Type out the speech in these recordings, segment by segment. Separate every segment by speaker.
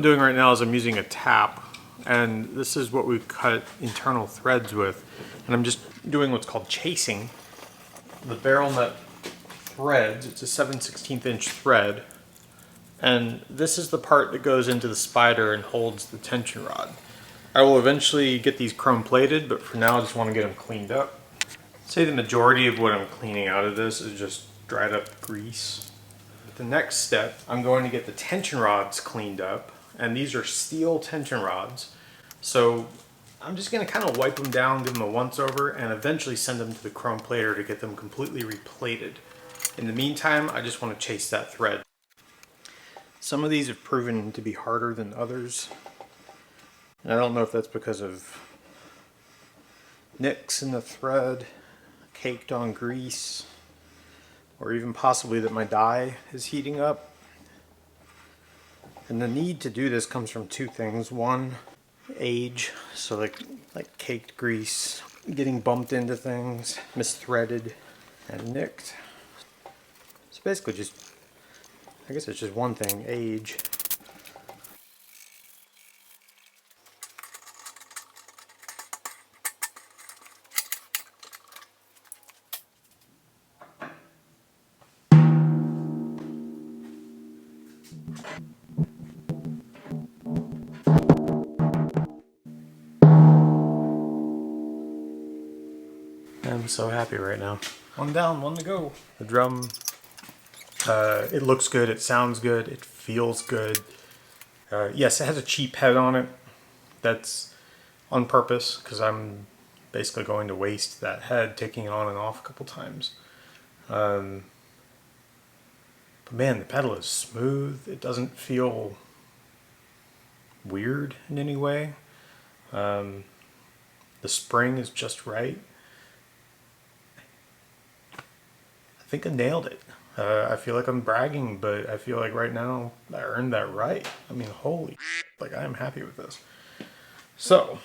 Speaker 1: doing right now is I'm using a tap, and this is what we cut internal threads with. And I'm just doing what's called chasing the barrel nut threads. It's a 7/16 inch thread. And this is the part that goes into the spider and holds the tension rod. I will eventually get these chrome plated, but for now I just want to get them cleaned up. I'd say the majority of what I'm cleaning out of this is just dried up grease. The next step, I'm going to get the tension rods cleaned up, and these are steel tension rods. So I'm just going to kind of wipe them down, give them a once over, and eventually send them to the chrome plater to get them completely replated. In the meantime, I just want to chase that thread. Some of these have proven to be harder than others. And I don't know if that's because of nicks in the thread, caked on grease, or even possibly that my dye is heating up. And the need to do this comes from two things. One, age, so like caked grease, getting bumped into things, misthreaded, and nicked. So basically just, I guess it's just one thing, age. I'm so happy right now. One down, one to go. The drum, it looks good, it sounds good, it feels good. Yes, it has a cheap head on it. That's on purpose, because I'm basically going to waste that head taking it on and off a couple times. But man, the pedal is smooth. It doesn't feel weird in any way. The spring is just right. I think I nailed it. I feel like I'm bragging, but I feel like right now I earned that right. I mean, holy shit, like I am happy with this. So,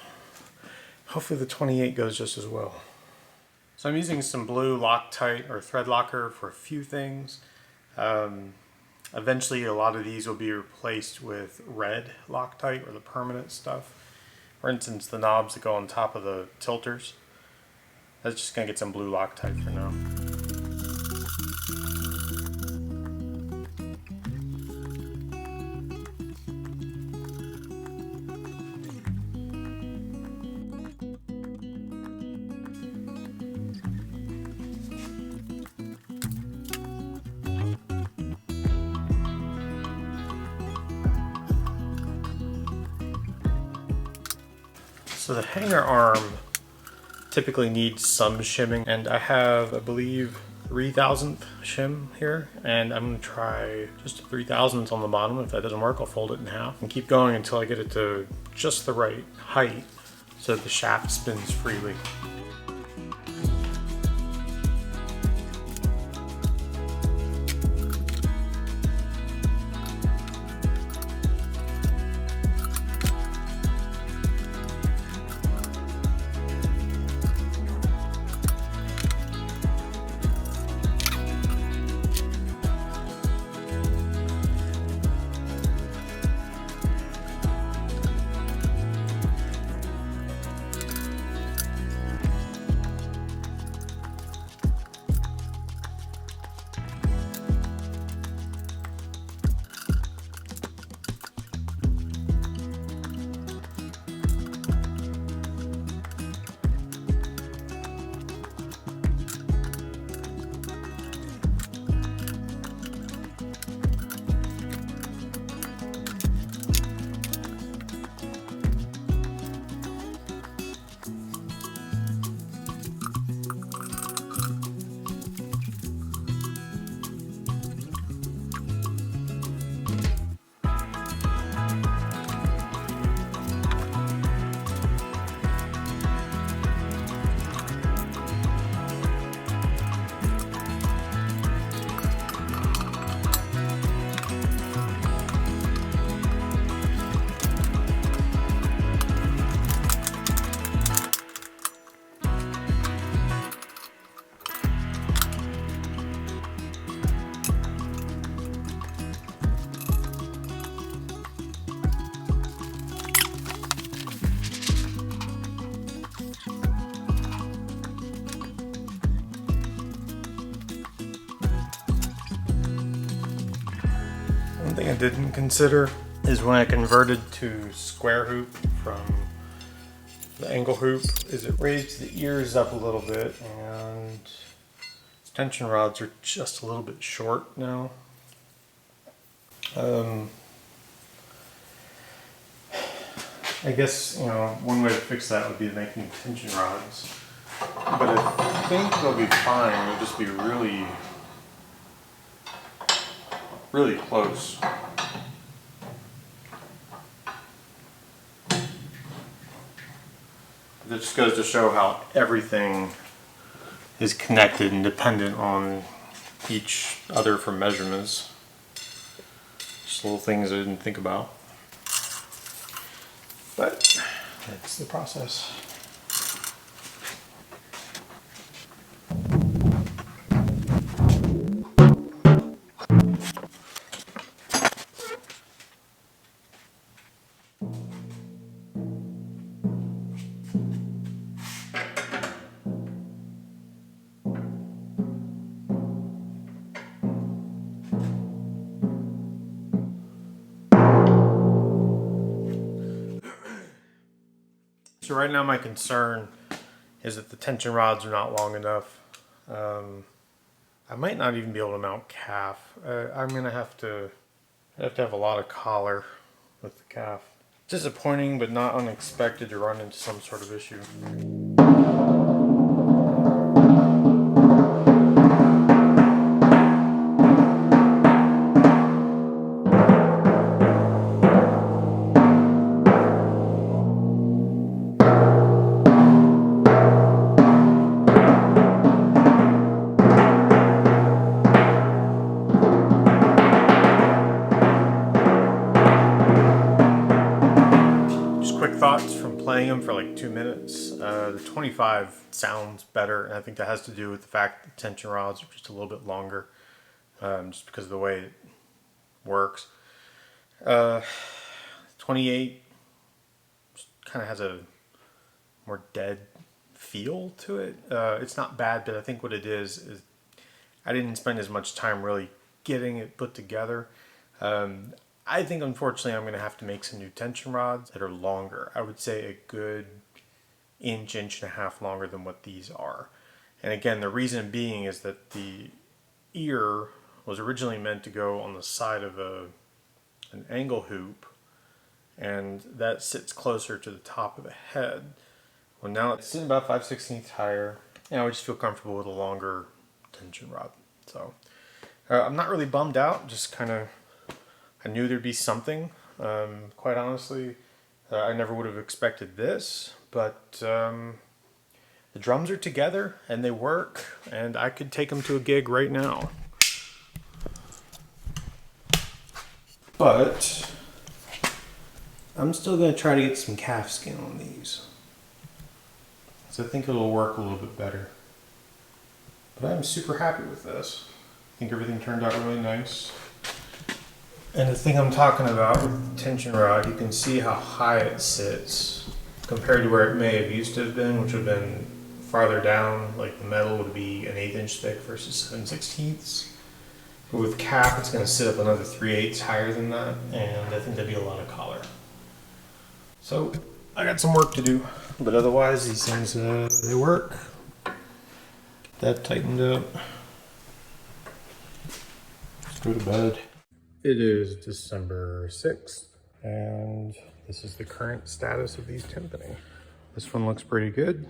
Speaker 1: hopefully the 28 goes just as well. So I'm using some blue Loctite or thread locker for a few things. Eventually a lot of these will be replaced with red Loctite or the permanent stuff. For instance, the knobs that go on top of the tilters. That's just gonna get some blue Loctite for now. So the hanger arm typically needs some shimming, and I have, I believe, 3/1000th shim here, and I'm going to try just a 3/1000th on the bottom. If that doesn't work, I'll fold it in half and keep going until I get it to just the right height so that the shaft spins freely. thing I didn't consider is when I converted to square hoop from the angle hoop, is it raised the ears up a little bit, and tension rods are just a little bit short now. I guess, you know, one way to fix that would be making tension rods. But I think they'll be fine. They'll just be really, really close. This just goes to show how everything is connected and dependent on each other for measurements. Just little things I didn't think about. But that's the process. So right now my concern is that the tension rods are not long enough. I might not even be able to mount calf. I'm gonna have to have a lot of collar with the calf. Disappointing, but not unexpected to run into some sort of issue. Thoughts from playing them for like 2 minutes. The 25 sounds better, and I think that has to do with the fact that the tension rods are just a little bit longer, just because of the way it works. 28 kind of has a more dead feel to it. It's not bad, but I think what it is I didn't spend as much time really getting it put together. I think, unfortunately, I'm going to have to make some new tension rods that are longer. I would say a good inch and a half longer than what these are. And again, the reason being is that the ear was originally meant to go on the side of an angle hoop, and that sits closer to the top of the head. Well, now it's sitting about 5/16 higher, and I would just feel comfortable with a longer tension rod. So I'm not really bummed out, just kind of, I knew there'd be something, quite honestly. I never would have expected this, but the drums are together and they work, and I could take them to a gig right now. But I'm still going to try to get some calf skin on these, so I think it'll work a little bit better. But I'm super happy with this. I think everything turned out really nice. And the thing I'm talking about with the tension rod, you can see how high it sits compared to where it may have used to have been, which would have been farther down. Like the metal would be an 1/8 inch thick versus 7/16. But with calf, it's going to sit up another 3/8 higher than that, and I think that'd be a lot of collar. So I got some work to do, but otherwise these things, they work. Get that tightened up. Let's go to bed. It is December 6th, and this is the current status of these timpani. This one looks pretty good,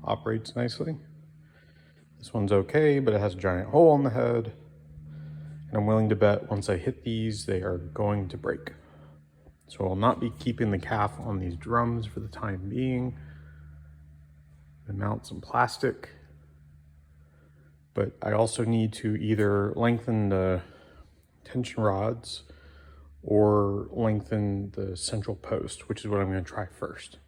Speaker 1: operates nicely. This one's okay, but it has a giant hole in the head, and I'm willing to bet once I hit these, they are going to break. So I'll not be keeping the calf on these drums for the time being. I mount some plastic, but I also need to either lengthen the tension rods or lengthen the central post, which is what I'm going to try first.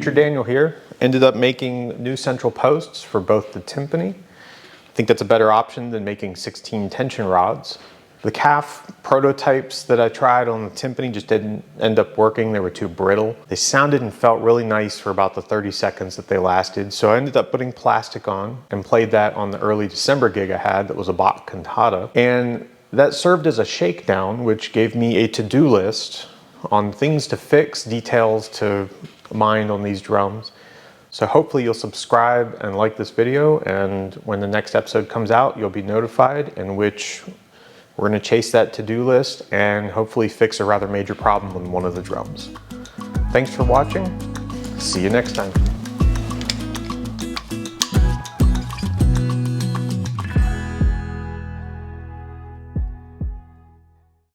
Speaker 1: Teacher Daniel here. Ended up making new central posts for both the timpani. I think that's a better option than making 16 tension rods. The calf prototypes that I tried on the timpani just didn't end up working. They were too brittle. They sounded and felt really nice for about the 30 seconds that they lasted. So I ended up putting plastic on and played that on the early December gig I had that was a Bach cantata. And that served as a shakedown, which gave me a to-do list on things to fix, details to mind on these drums. So hopefully you'll subscribe and like this video, and when the next episode comes out, you'll be notified, in which we're going to chase that to-do list and hopefully fix a rather major problem on one of the drums. Thanks for watching. See you next time.